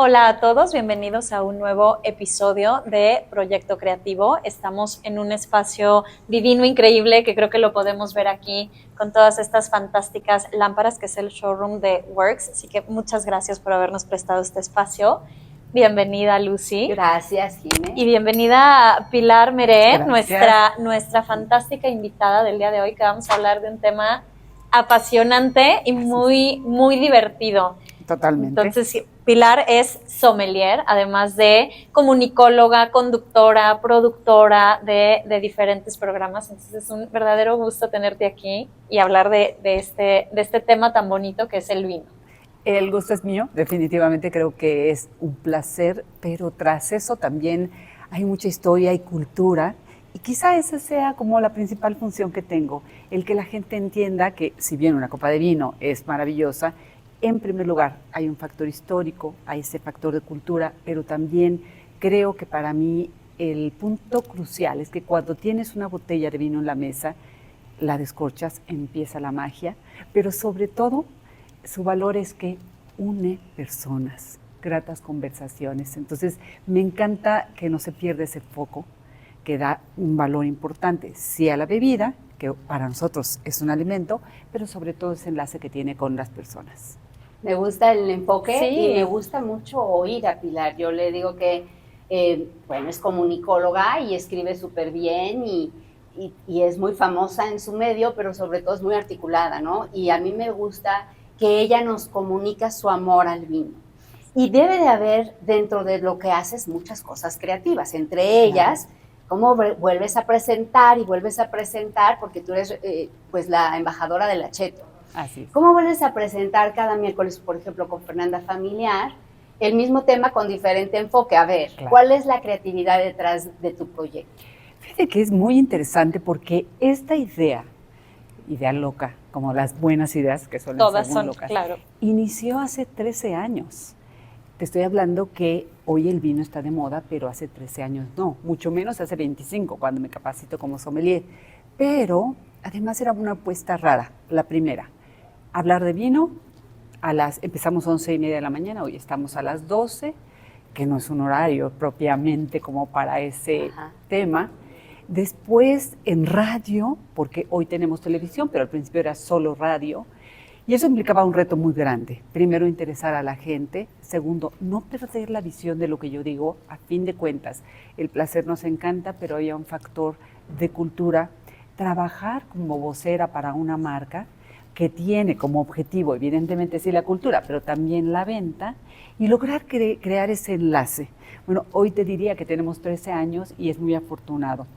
Hola a todos, bienvenidos a un nuevo episodio de Proyecto Creativo. Estamos en un espacio divino, increíble, que creo que lo podemos ver aquí con todas estas fantásticas lámparas, que es el showroom de Works. Así que muchas gracias por habernos prestado este espacio. Bienvenida, Lucy. Gracias, Jimé. Y bienvenida Pilar Meré, Gracias. nuestra fantástica invitada del día de hoy, que vamos a hablar de un tema apasionante y muy divertido. Totalmente. Entonces, Pilar es sommelier, además de comunicóloga, conductora, productora de diferentes programas. Entonces, es un verdadero gusto tenerte aquí y hablar de este tema tan bonito que es el vino. El gusto es mío, definitivamente creo que es un placer, pero tras eso también hay mucha historia y cultura, y quizá esa sea como la principal función que tengo, el que la gente entienda que si bien una copa de vino es maravillosa, en primer lugar hay un factor histórico, hay ese factor de cultura, pero también creo que para mí el punto crucial es que cuando tienes una botella de vino en la mesa, la descorchas, empieza la magia, pero sobre todo su valor es que une personas, gratas conversaciones. Entonces, me encanta que no se pierda ese foco, que da un valor importante, sí a la bebida, que para nosotros es un alimento, pero sobre todo ese enlace que tiene con las personas. Me gusta el enfoque Sí. y me gusta mucho oír a Pilar. Yo le digo que, bueno, es comunicóloga y escribe súper bien y es muy famosa en su medio, pero sobre todo es muy articulada, ¿no? Y a mí me gusta que ella nos comunica su amor al vino. Y debe de haber dentro de lo que haces muchas cosas creativas, entre ellas, cómo vuelves a presentar y vuelves a presentar, porque tú eres pues la embajadora del Acheto. Así es. ¿Cómo vuelves a presentar cada miércoles, por ejemplo, con Fernanda Familiar, el mismo tema con diferente enfoque? A ver, Claro. ¿cuál es la creatividad detrás de tu proyecto? Fíjate que es muy interesante porque esta idea loca, como las buenas ideas que suelen Todas ser muy son, locas, claro. inició hace 13 años. Te estoy hablando que hoy el vino está de moda, pero hace 13 años no, mucho menos hace 25, cuando me capacito como sommelier. Pero además era una apuesta rara, la primera. Hablar de vino, empezamos 11:30 de la mañana, hoy estamos a las 12, que no es un horario propiamente como para ese tema. Después en radio, porque hoy tenemos televisión, pero al principio era solo radio, y eso implicaba un reto muy grande. Primero, interesar a la gente. Segundo, no perder la visión de lo que yo digo. A fin de cuentas, el placer nos encanta, pero había un factor de cultura. Trabajar como vocera para una marca que tiene como objetivo, evidentemente sí la cultura, pero también la venta, y lograr crear ese enlace. Bueno, hoy te diría que tenemos 13 años y es muy afortunado.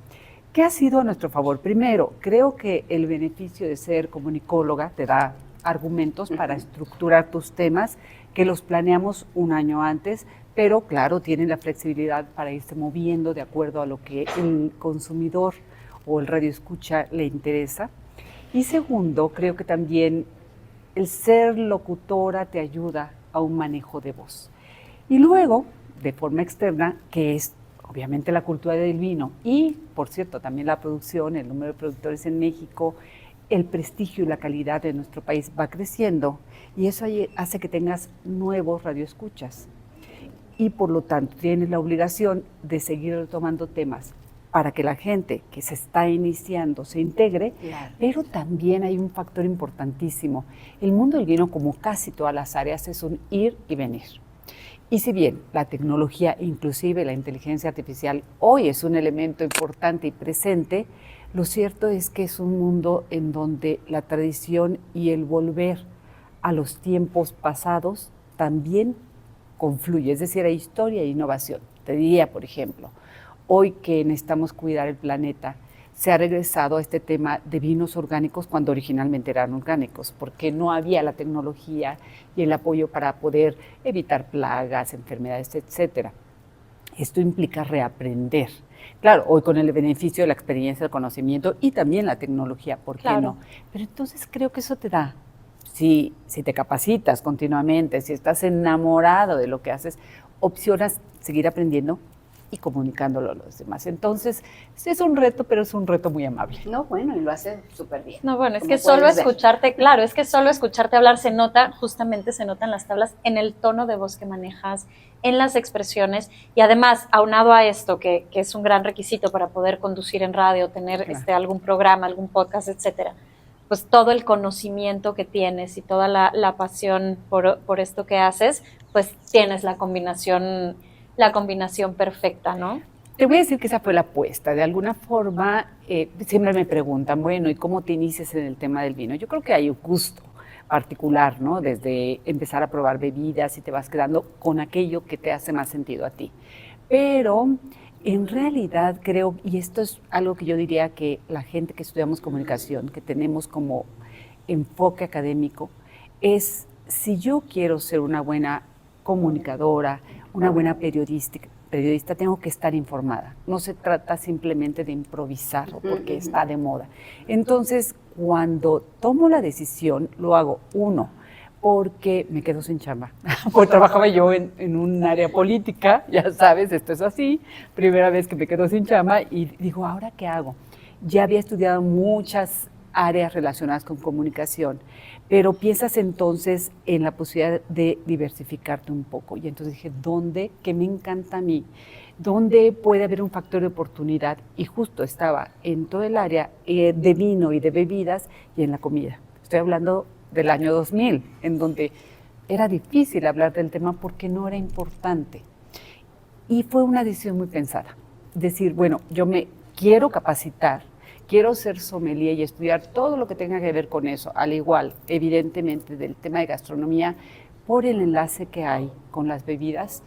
¿Qué ha sido a nuestro favor? Primero, creo que el beneficio de ser comunicóloga te da argumentos para estructurar tus temas, que los planeamos un año antes, pero claro, tienen la flexibilidad para irse moviendo de acuerdo a lo que el consumidor o el radioescucha le interesa. Y segundo, creo que también el ser locutora te ayuda a un manejo de voz. Y luego, de forma externa, que es obviamente la cultura del vino y, por cierto, también la producción, el número de productores en México, el prestigio y la calidad de nuestro país va creciendo, y eso hace que tengas nuevos radioescuchas. Y por lo tanto tienes la obligación de seguir retomando temas para que la gente que se está iniciando se integre, pero también hay un factor importantísimo. El mundo del vino, como casi todas las áreas, es un ir y venir. Y si bien la tecnología, inclusive la inteligencia artificial, hoy es un elemento importante y presente, lo cierto es que es un mundo en donde la tradición y el volver a los tiempos pasados también confluye, es decir, hay historia e innovación. Te diría, por ejemplo, hoy que necesitamos cuidar el planeta, se ha regresado a este tema de vinos orgánicos cuando originalmente eran orgánicos, porque no había la tecnología y el apoyo para poder evitar plagas, enfermedades, etcétera. Esto implica reaprender. Claro, hoy con el beneficio de la experiencia, el conocimiento y también la tecnología, ¿por qué no? Pero entonces creo que eso te da, si te capacitas continuamente, si estás enamorado de lo que haces, opcionas seguir aprendiendo y comunicándolo a los demás. Entonces, sí es un reto, pero es un reto muy amable. No, bueno, y lo hace súper bien. No, bueno, es Como que solo puedes ver. escucharte, claro, es que solo escucharte hablar se nota, justamente se notan las tablas en el tono de voz que manejas, en las expresiones, y además, aunado a esto, que es un gran requisito para poder conducir en radio, tener Claro. algún programa, algún podcast, etcétera, pues todo el conocimiento que tienes y toda la pasión por esto que haces, pues tienes la combinación perfecta, ¿no? Te voy a decir que esa fue la apuesta. De alguna forma, siempre me preguntan, bueno, ¿y cómo te inicias en el tema del vino? Yo creo que hay un gusto particular, ¿no? Desde empezar a probar bebidas y te vas quedando con aquello que te hace más sentido a ti. Pero en realidad creo, y esto es algo que yo diría que la gente que estudiamos comunicación, que tenemos como enfoque académico, es si yo quiero ser una buena comunicadora, una buena periodista, tengo que estar informada. No se trata simplemente de improvisar o porque está de moda. Entonces, cuando tomo la decisión, lo hago, uno, porque me quedo sin chamba. Porque trabajaba yo en un área política, ya sabes, esto es así, primera vez que me quedo sin chamba y digo, ¿ahora qué hago? Ya había estudiado muchas áreas relacionadas con comunicación, pero piensas entonces en la posibilidad de diversificarte un poco. Y entonces dije, ¿dónde? Que me encanta a mí. ¿Dónde puede haber un factor de oportunidad? Y justo estaba en todo el área de vino y de bebidas y en la comida. Estoy hablando del año 2000, en donde era difícil hablar del tema porque no era importante. Y fue una decisión muy pensada. Decir, bueno, yo me quiero capacitar, quiero ser sommelier y estudiar todo lo que tenga que ver con eso, al igual, evidentemente, del tema de gastronomía, por el enlace que hay con las bebidas,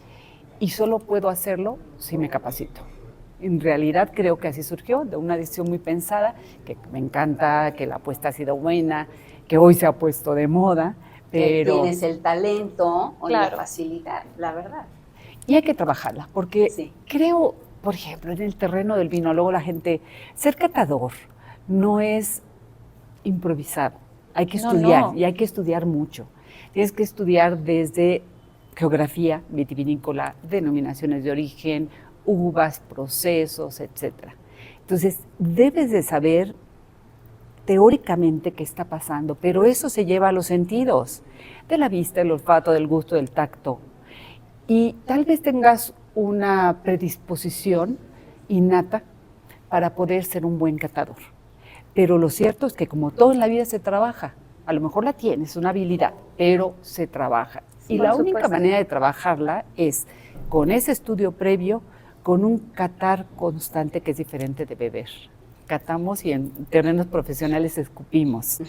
y solo puedo hacerlo si me capacito. En realidad creo que así surgió, de una decisión muy pensada, que me encanta, que la apuesta ha sido buena, que hoy se ha puesto de moda, pero... Que tienes el talento o Claro. la facilidad, la verdad. Y hay que trabajarla, porque Sí. creo, por ejemplo, en el terreno del vino, luego la gente, ser catador no es improvisar, hay que estudiar, No. y hay que estudiar mucho. Tienes que estudiar desde geografía vitivinícola, denominaciones de origen, uvas, procesos, etcétera. Entonces, debes de saber teóricamente qué está pasando, pero eso se lleva a los sentidos, de la vista, del olfato, del gusto, del tacto. Y tal vez tengas una predisposición innata para poder ser un buen catador. Pero lo cierto es que como todo en la vida se trabaja, a lo mejor la tienes, una habilidad, pero se trabaja. Sí, y por la única supuesto. manera de trabajarla es con ese estudio previo, con un catar constante que es diferente de beber. Catamos y en terrenos profesionales escupimos.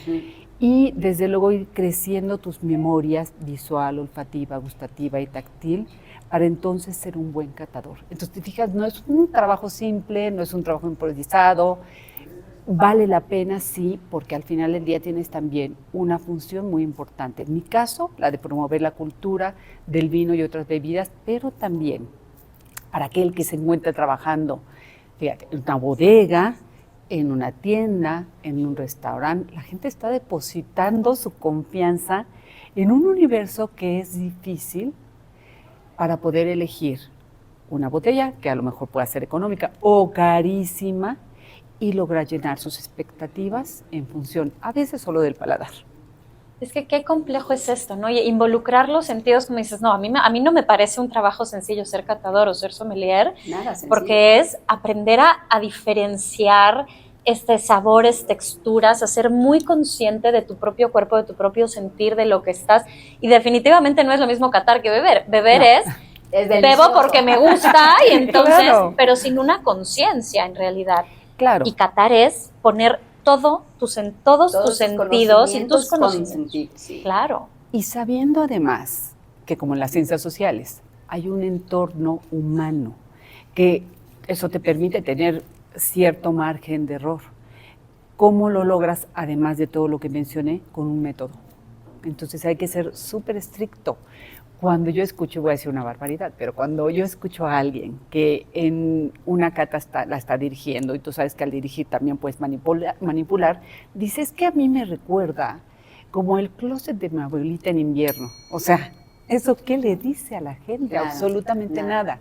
Y desde luego ir creciendo tus memorias visual, olfativa, gustativa y táctil para entonces ser un buen catador. Entonces te fijas, no es un trabajo simple, no es un trabajo improvisado, vale la pena sí, porque al final del día tienes también una función muy importante. En mi caso, la de promover la cultura del vino y otras bebidas, pero también para aquel que se encuentra trabajando, fíjate, en una bodega, en una tienda, en un restaurante, la gente está depositando su confianza en un universo que es difícil para poder elegir una botella que a lo mejor pueda ser económica o carísima y lograr llenar sus expectativas en función a veces solo del paladar. Es que qué complejo es esto, ¿no? Y involucrar los sentidos, como dices, no, a mí no me parece un trabajo sencillo ser catador o ser sommelier, Nada sencillo. porque es aprender a diferenciar sabores, texturas, a ser muy consciente de tu propio cuerpo, de tu propio sentir, de lo que estás, y definitivamente no es lo mismo catar que beber. Beber No. Es bebo delicioso. porque me gusta, y entonces, Claro. pero sin una conciencia en realidad. Claro. Y catar es poner todos tus sentidos y tus conocimientos. Sí. Claro. Y sabiendo además que como en las ciencias sociales hay un entorno humano, que eso te permite tener cierto margen de error. ¿Cómo lo logras, además de todo lo que mencioné, con un método? Entonces hay que ser súper estricto. Cuando yo escucho, voy a decir una barbaridad, pero cuando yo escucho a alguien que en una cata la está dirigiendo, y tú sabes que al dirigir también puedes manipular, dices que a mí me recuerda como el closet de mi abuelita en invierno. O sea, ¿eso qué le dice a la gente? Nada, Absolutamente nada.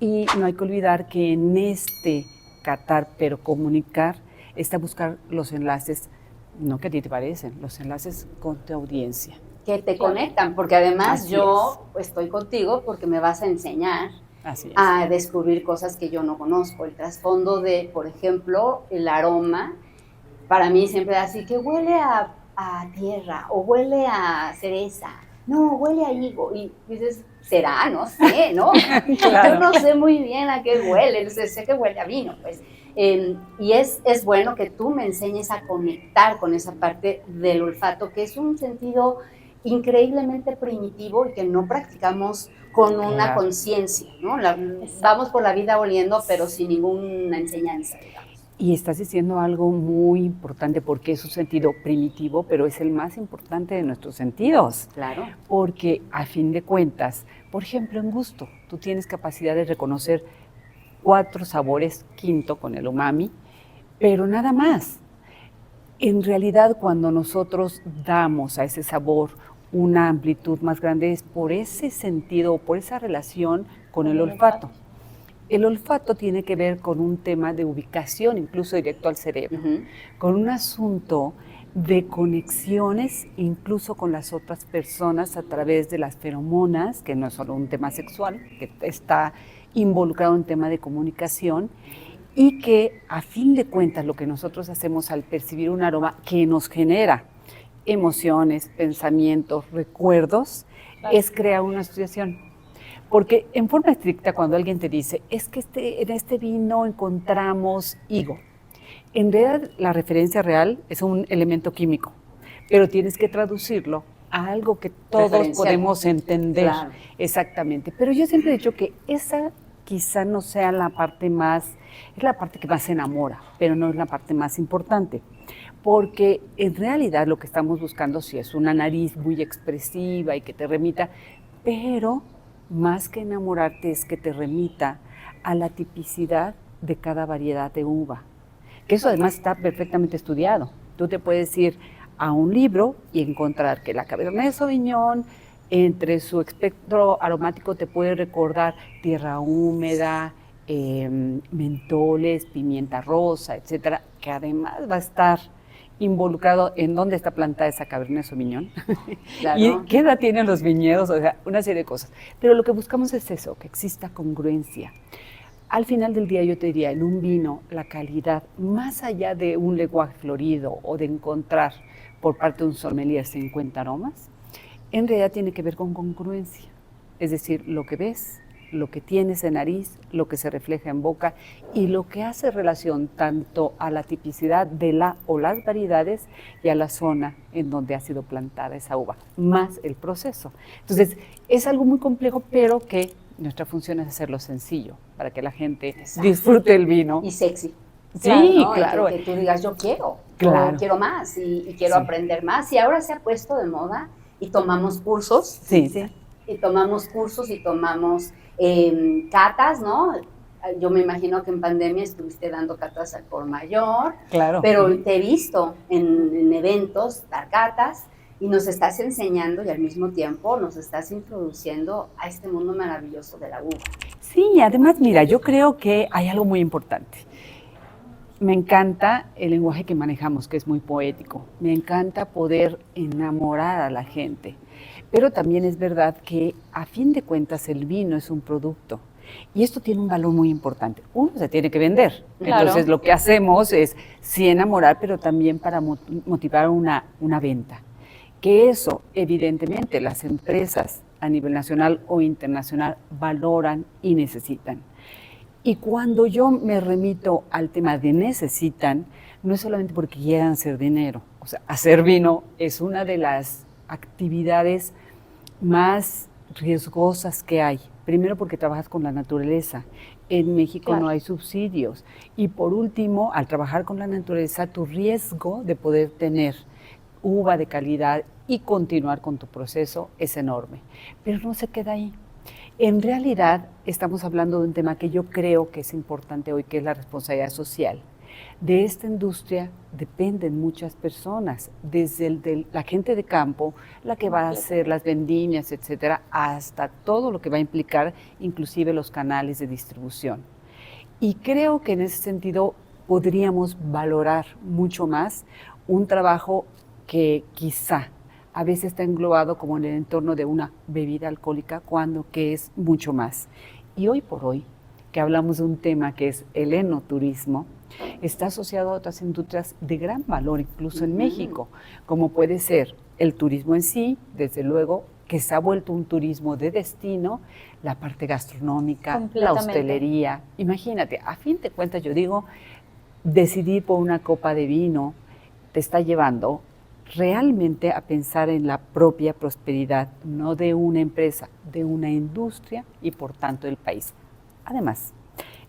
Y no hay que olvidar que en este catar, pero comunicar, está buscar los enlaces, no que a ti te parecen, los enlaces con tu audiencia. Que te conectan, porque además Así yo estoy contigo porque me vas a enseñar a descubrir cosas que yo no conozco. El trasfondo de, por ejemplo, el aroma, para mí siempre así que huele a tierra o huele a cereza. No, huele a higo. Y dices, ¿será? No sé, ¿no? Claro. Yo no sé muy bien a qué huele, sé que huele a vino, pues. Y es bueno que tú me enseñes a conectar con esa parte del olfato, que es un sentido increíblemente primitivo y que no practicamos con una conciencia, ¿no? Vamos por la vida oliendo, pero sin ninguna enseñanza, digamos. Y estás diciendo algo muy importante porque es un sentido primitivo, pero es el más importante de nuestros sentidos. Claro. Porque a fin de cuentas, por ejemplo, en gusto, tú tienes capacidad de reconocer 4 sabores, quinto con el umami, pero nada más. En realidad, cuando nosotros damos a ese sabor una amplitud más grande, es por ese sentido, por esa relación con el olfato. El olfato tiene que ver con un tema de ubicación, incluso directo al cerebro, con un asunto de conexiones, incluso con las otras personas a través de las feromonas, que no es solo un tema sexual, que está involucrado en un tema de comunicación, y que a fin de cuentas lo que nosotros hacemos al percibir un aroma que nos genera emociones, pensamientos, recuerdos, es crear una asociación. Porque en forma estricta, cuando alguien te dice, es que en este vino encontramos higo, en realidad la referencia real es un elemento químico, pero tienes que traducirlo a algo que todos podemos entender. Claro. Exactamente. Pero yo siempre he dicho que esa quizá no sea la parte más, es la parte que más enamora, pero no es la parte más importante. Porque en realidad lo que estamos buscando sí es una nariz muy expresiva y que te remita, pero más que enamorarte es que te remita a la tipicidad de cada variedad de uva. Que eso además está perfectamente estudiado. Tú te puedes ir a un libro y encontrar que la Cabernet Sauvignon, entre su espectro aromático, te puede recordar tierra húmeda, mentoles, pimienta rosa, etcétera, que además va a estar involucrado en dónde está plantada esa Cabernet Sauvignon, claro. Y qué edad tienen los viñedos, o sea, una serie de cosas. Pero lo que buscamos es eso, que exista congruencia. Al final del día yo te diría, en un vino, la calidad, más allá de un lenguaje florido o de encontrar por parte de un sommelier 50 aromas, en realidad tiene que ver con congruencia. Es decir, lo que ves, lo que tienes en nariz, lo que se refleja en boca y lo que hace relación tanto a la tipicidad de la o las variedades y a la zona en donde ha sido plantada esa uva, más el proceso. Entonces, es algo muy complejo, pero que nuestra función es hacerlo sencillo para que la gente disfrute el vino. Y sexy. Sí, ¿no? claro. Que tú digas, yo quiero, claro. Quiero más y quiero aprender más. Y ahora se ha puesto de moda y tomamos cursos. Sí. Y tomamos cursos y tomamos catas, ¿no? Yo me imagino que en pandemia estuviste dando catas al por mayor. Claro. Pero te he visto en eventos dar catas y nos estás enseñando y al mismo tiempo nos estás introduciendo a este mundo maravilloso de la uva. Sí, además, mira, yo creo que hay algo muy importante. Me encanta el lenguaje que manejamos, que es muy poético. Me encanta poder enamorar a la gente. Pero también es verdad que, a fin de cuentas, el vino es un producto. Y esto tiene un valor muy importante. Uno, se tiene que vender. Claro. Entonces, lo que hacemos es, sí, enamorar, pero también para motivar una venta. Que eso, evidentemente, las empresas a nivel nacional o internacional valoran y necesitan. Y cuando yo me remito al tema de necesitan, no es solamente porque quieran hacer dinero. O sea, hacer vino es una de las actividades más riesgosas que hay. Primero porque trabajas con la naturaleza. En México claro. No hay subsidios. Y por último, al trabajar con la naturaleza, tu riesgo de poder tener uva de calidad y continuar con tu proceso es enorme. Pero no se queda ahí. En realidad, estamos hablando de un tema que yo creo que es importante hoy, que es la responsabilidad social. De esta industria dependen muchas personas, desde la gente de campo, la que va a hacer las vendimias, etcétera, hasta todo lo que va a implicar, inclusive los canales de distribución. Y creo que en ese sentido podríamos valorar mucho más un trabajo que quizá a veces está englobado como en el entorno de una bebida alcohólica, cuando que es mucho más. Y hoy por hoy, que hablamos de un tema que es el enoturismo, está asociado a otras industrias de gran valor, incluso en México, como puede ser el turismo en sí, desde luego, que se ha vuelto un turismo de destino, la parte gastronómica, la hostelería. Imagínate, a fin de cuentas yo digo, decidir por una copa de vino te está llevando realmente a pensar en la propia prosperidad, no de una empresa, de una industria y por tanto del país. Además,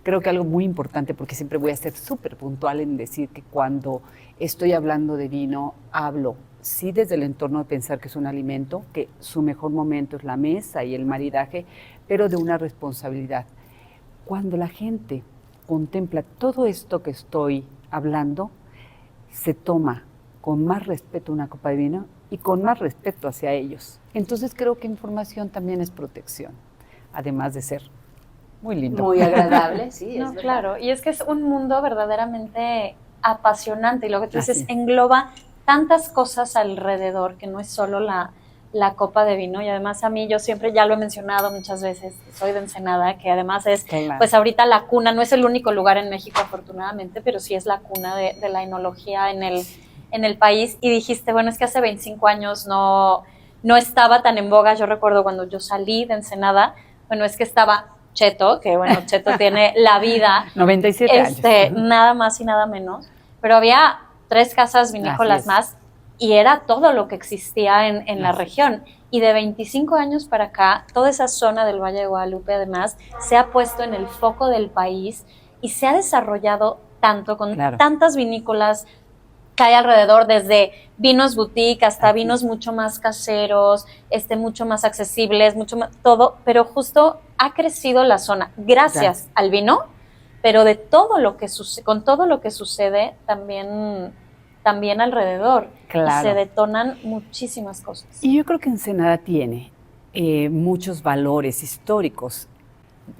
creo que algo muy importante, porque siempre voy a ser súper puntual en decir que cuando estoy hablando de vino, hablo sí desde el entorno de pensar que es un alimento, que su mejor momento es la mesa y el maridaje, pero de una responsabilidad. Cuando la gente contempla todo esto que estoy hablando, se toma con más respeto una copa de vino y con más respeto hacia ellos. Entonces creo que información también es protección, además de ser muy lindo. Muy agradable, sí. No, claro, y es que es un mundo verdaderamente apasionante y lo que tú dices engloba tantas cosas alrededor que no es solo la copa de vino. Y además a mí, yo siempre ya lo he mencionado muchas veces, soy de Ensenada, que además es, pues ahorita la cuna, no es el único lugar en México afortunadamente, pero sí es la cuna de la enología en el país. Y dijiste, bueno, es que hace 25 años no estaba tan en boga. Yo recuerdo cuando yo salí de Ensenada, bueno, es que estaba Cheto, que bueno, Cheto tiene la vida. 97 años. Nada más y nada menos. Pero había 3 casas vinícolas más y era todo lo que existía en la región. Y de 25 años para acá, toda esa zona del Valle de Guadalupe además se ha puesto en el foco del país y se ha desarrollado tanto con tantas vinícolas que hay alrededor, desde vinos boutique hasta vinos mucho más caseros, mucho más accesibles, mucho más, todo, pero justo ha crecido la zona gracias al vino, pero de todo lo que con todo lo que sucede también alrededor. Y se detonan muchísimas cosas. Y yo creo que Ensenada tiene muchos valores históricos,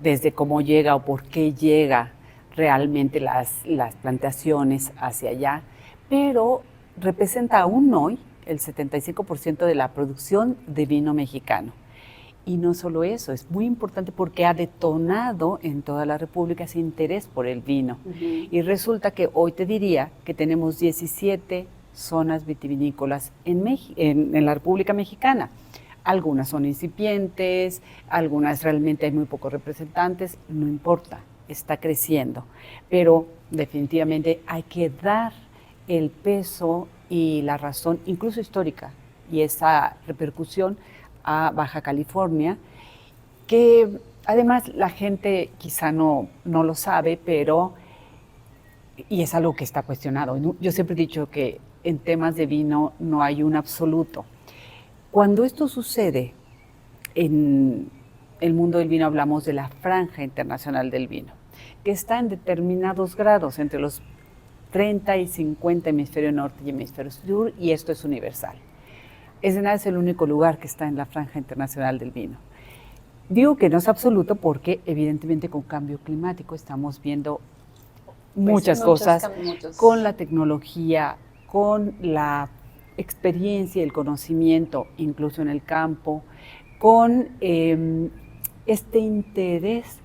desde cómo llega o por qué llega realmente las plantaciones hacia allá, pero representa aún hoy el 75% de la producción de vino mexicano. Y no solo eso, es muy importante porque ha detonado en toda la República ese interés por el vino. Y resulta que hoy te diría que tenemos 17 zonas vitivinícolas en la República Mexicana. Algunas son incipientes, algunas realmente hay muy pocos representantes, no importa, está creciendo. Pero definitivamente hay que dar el peso y la razón, incluso histórica, y esa repercusión a Baja California, que además la gente quizá no lo sabe, pero, y es algo que está cuestionado. Yo siempre he dicho que en temas de vino no hay un absoluto. Cuando esto sucede en el mundo del vino, hablamos de la franja internacional del vino, que está en determinados grados, entre los 30 y 50 hemisferio norte y hemisferio sur, y esto es universal. Ensenada es el único lugar que está en la franja internacional del vino. Digo que no es absoluto porque evidentemente con cambio climático estamos viendo muchas cosas, con la tecnología, con la experiencia y el conocimiento, incluso en el campo, con este interés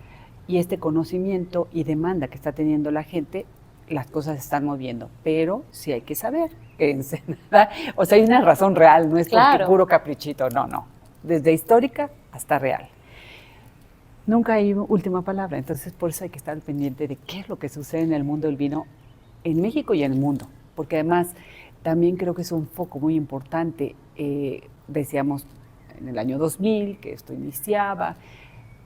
y este conocimiento y demanda que está teniendo la gente, las cosas se están moviendo, pero sí hay que saber que Ensenada, o sea, hay una razón real, no es porque puro caprichito, no, desde histórica hasta real. Nunca hay última palabra, entonces por eso hay que estar pendiente de qué es lo que sucede en el mundo del vino en México y en el mundo, porque además también creo que es un foco muy importante. Decíamos en el año 2000 que esto iniciaba,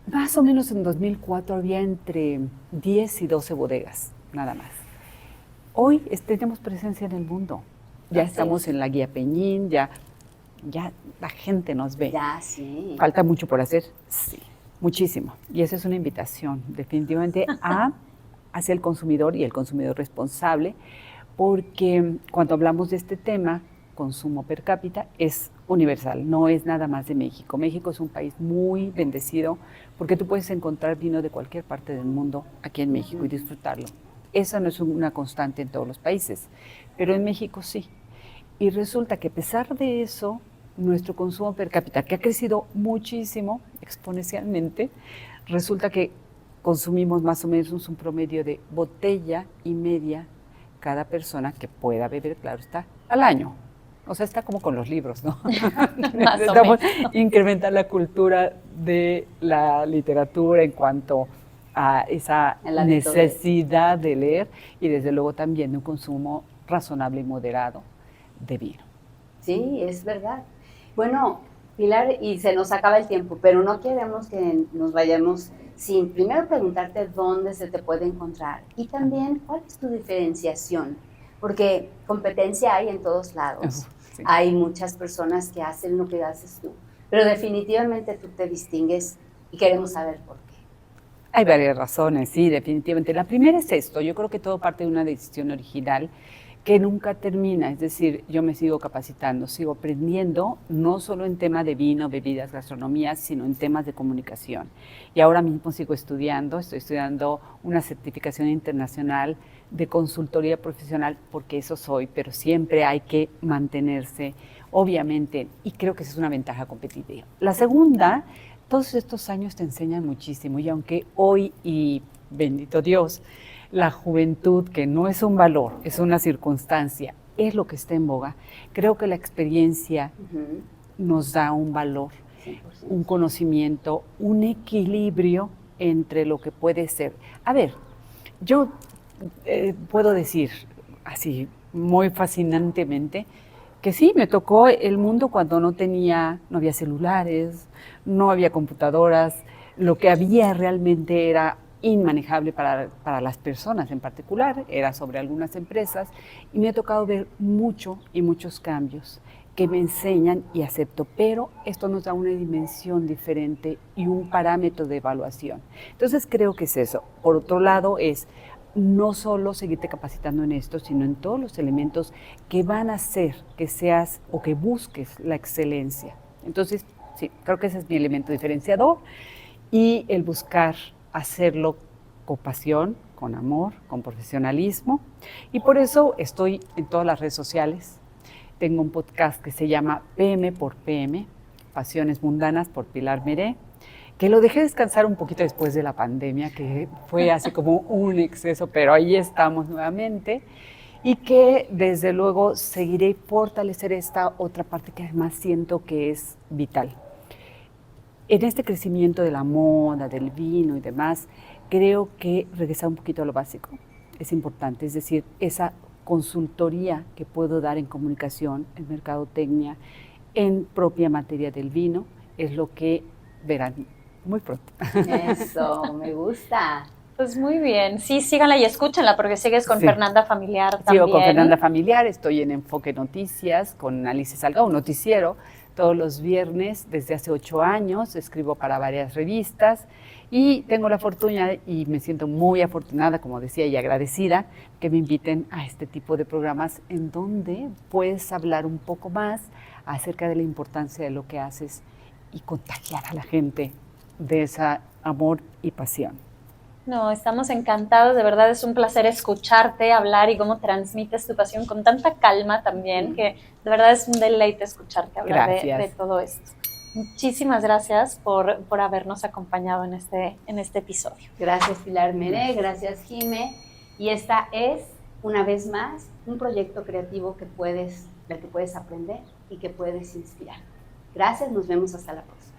más o menos en 2004 había entre 10 y 12 bodegas, nada más. Hoy tenemos presencia en el mundo, ya estamos en la Guía Peñín, ya la gente nos ve. Ya, sí. ¿Falta mucho por hacer? Sí, muchísimo. Y esa es una invitación definitivamente a hacia el consumidor y el consumidor responsable, porque cuando hablamos de este tema, consumo per cápita, es universal, no es nada más de México. México es un país muy bendecido porque tú puedes encontrar vino de cualquier parte del mundo aquí en México y disfrutarlo. Esa no es una constante en todos los países, pero en México sí. Y resulta que a pesar de eso, nuestro consumo per cápita, que ha crecido muchísimo, exponencialmente, resulta que consumimos más o menos un promedio de botella y media cada persona que pueda beber, claro está, al año. O sea, está como con los libros, ¿no? Necesitamos incrementar la cultura de la literatura en cuanto a esa necesidad de leer y desde luego también de un consumo razonable y moderado de vino. Sí, es verdad. Bueno, Pilar, y se nos acaba el tiempo, pero no queremos que nos vayamos sin primero preguntarte dónde se te puede encontrar y también cuál es tu diferenciación, porque competencia hay en todos lados. Sí. Hay muchas personas que hacen lo que haces tú, pero definitivamente tú te distingues y queremos saber por qué. Hay varias razones, sí, definitivamente. La primera es esto, yo creo que todo parte de una decisión original que nunca termina, es decir, yo me sigo capacitando, sigo aprendiendo, no solo en tema de vino, bebidas, gastronomía, sino en temas de comunicación. Y ahora mismo sigo estudiando, estoy estudiando una certificación internacional de consultoría profesional, porque eso soy, pero siempre hay que mantenerse, obviamente, y creo que esa es una ventaja competitiva. La segunda, todos estos años te enseñan muchísimo, y aunque hoy, y bendito Dios, la juventud, que no es un valor, es una circunstancia, es lo que está en boga, creo que la experiencia nos da un valor, 100%. Un conocimiento, un equilibrio entre lo que puede ser. A ver, yo puedo decir así muy fascinantemente que sí, me tocó el mundo cuando no había celulares, no había computadoras, lo que había realmente era inmanejable para las personas en particular, era sobre algunas empresas, y me ha tocado ver mucho y muchos cambios que me enseñan y acepto, pero esto nos da una dimensión diferente y un parámetro de evaluación. Entonces creo que es eso. Por otro lado es no solo seguirte capacitando en esto, sino en todos los elementos que van a hacer que seas o que busques la excelencia. Entonces, sí, creo que ese es mi elemento diferenciador y el buscar hacerlo con pasión, con amor, con profesionalismo. Y por eso estoy en todas las redes sociales. Tengo un podcast que se llama PM por PM, Pasiones Mundanas por Pilar Meré, que lo dejé descansar un poquito después de la pandemia, que fue así como un exceso, pero ahí estamos nuevamente. Y que desde luego seguiré fortalecer esta otra parte que además siento que es vital. En este crecimiento de la moda, del vino y demás, creo que regresar un poquito a lo básico es importante, es decir, esa consultoría que puedo dar en comunicación, en mercadotecnia, en propia materia del vino, es lo que verán muy pronto. Eso, me gusta. Pues muy bien, sí, síganla y escúchenla porque sigues con Fernanda Familiar también. Sigo con Fernanda Familiar, estoy en Enfoque Noticias con Alicia Salgado, un noticiero, todos los viernes desde hace 8 años, escribo para varias revistas y tengo la fortuna y me siento muy afortunada, como decía, y agradecida que me inviten a este tipo de programas en donde puedes hablar un poco más acerca de la importancia de lo que haces y contagiar a la gente de ese amor y pasión. No, estamos encantados, de verdad es un placer escucharte, hablar y cómo transmites tu pasión con tanta calma también, que de verdad es un deleite escucharte hablar de todo esto. Muchísimas gracias por habernos acompañado en este episodio. Gracias Pilar Meré, gracias Jime, y esta es, una vez más, un proyecto creativo del que puedes aprender y que puedes inspirar. Gracias, nos vemos hasta la próxima.